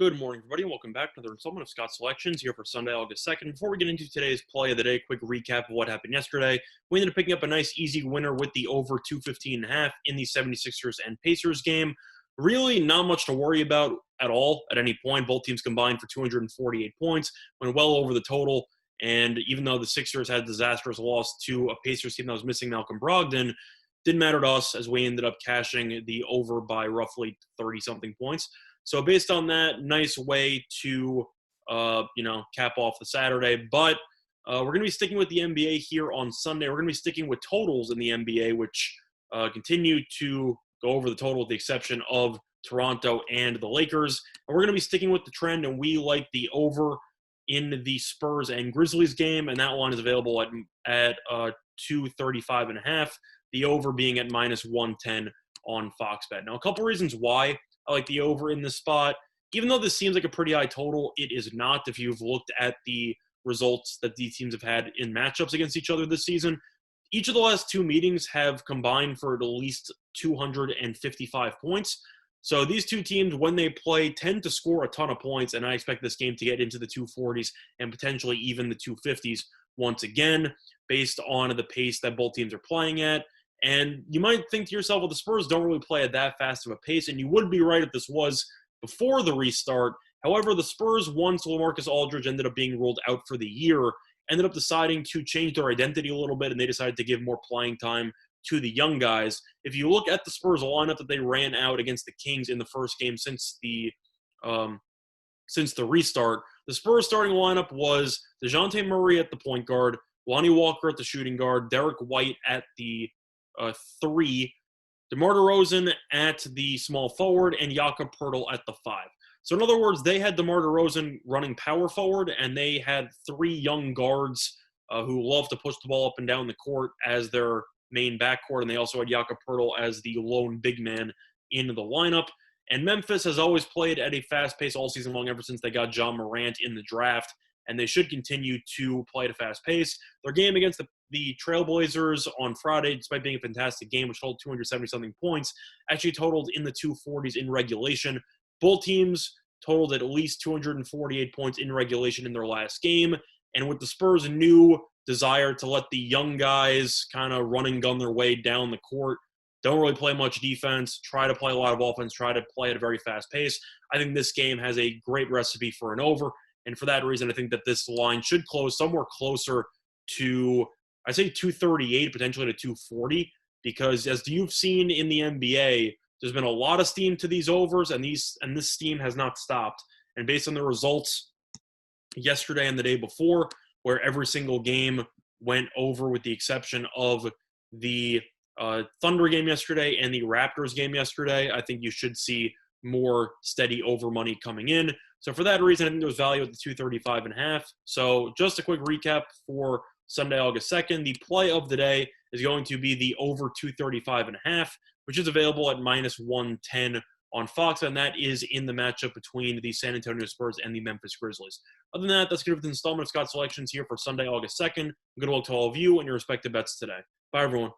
Good morning, everybody, and welcome back to another installment of Scott's Selections here for Sunday, August 2nd. Before we get into today's play of the day, quick recap of what happened yesterday. We ended up picking up a nice, easy winner with the over 215.5 in the 76ers and Pacers game. Really not much to worry about at all at any point. Both teams combined for 248 points, went well over the total. And even though the Sixers had a disastrous loss to a Pacers team that was missing Malcolm Brogdon, didn't matter to us as we ended up cashing the over by roughly 30-something points. So based on that, nice way to, cap off the Saturday. But we're going to be sticking with the NBA here on Sunday. We're going to be sticking with totals in the NBA, which continue to go over the total with the exception of Toronto and the Lakers. And we're going to be sticking with the trend, and we like the over in the Spurs and Grizzlies game, and that one is available at 235.5. The over being at minus 110 on Fox Bet. Now, a couple reasons why I like the over in this spot. Even though this seems like a pretty high total, it is not if you've looked at the results that these teams have had in matchups against each other this season. Each of the last two meetings have combined for at least 255 points. So these two teams, when they play, tend to score a ton of points, and I expect this game to get into the 240s and potentially even the 250s once again, based on the pace that both teams are playing at. And you might think to yourself, well, the Spurs don't really play at that fast of a pace, and you would be right if this was before the restart. However, the Spurs, once LaMarcus Aldridge ended up being ruled out for the year, ended up deciding to change their identity a little bit, and they decided to give more playing time to the young guys. If you look at the Spurs lineup that they ran out against the Kings in the first game since the restart, the Spurs starting lineup was DeJounte Murray at the point guard, Lonnie Walker at the shooting guard, Derek White at the 3, DeMar DeRozan at the small forward, and Jakob Poeltl at the 5. So in other words, they had DeMar DeRozan running power forward, and they had 3 young guards who love to push the ball up and down the court as their main backcourt, and they also had Jakob Poeltl as the lone big man in the lineup. And Memphis has always played at a fast pace all season long ever since they got John Morant in the draft, and they should continue to play at a fast pace. Their game against the Trailblazers on Friday, despite being a fantastic game, which totaled 270-something points, actually totaled in the 240s in regulation. Both teams totaled at least 248 points in regulation in their last game. And with the Spurs' new desire to let the young guys kind of run and gun their way down the court, don't really play much defense, try to play a lot of offense, try to play at a very fast pace, I think this game has a great recipe for an over. And for that reason, I think that this line should close somewhere closer to, I'd say 238, potentially to 240, because as you've seen in the NBA, there's been a lot of steam to these overs, and this steam has not stopped. And based on the results yesterday and the day before, where every single game went over with the exception of the Thunder game yesterday and the Raptors game yesterday, I think you should see more steady over money coming in. So for that reason, I think there's value at the 235.5. So just a quick recap for Sunday, August 2nd. The play of the day is going to be the over 235.5, which is available at minus 110 on Fox, and that is in the matchup between the San Antonio Spurs and the Memphis Grizzlies. Other than that, that's going to be the installment of Scott Selections here for Sunday, August 2nd. Good luck to all of you and your respective bets today. Bye, everyone.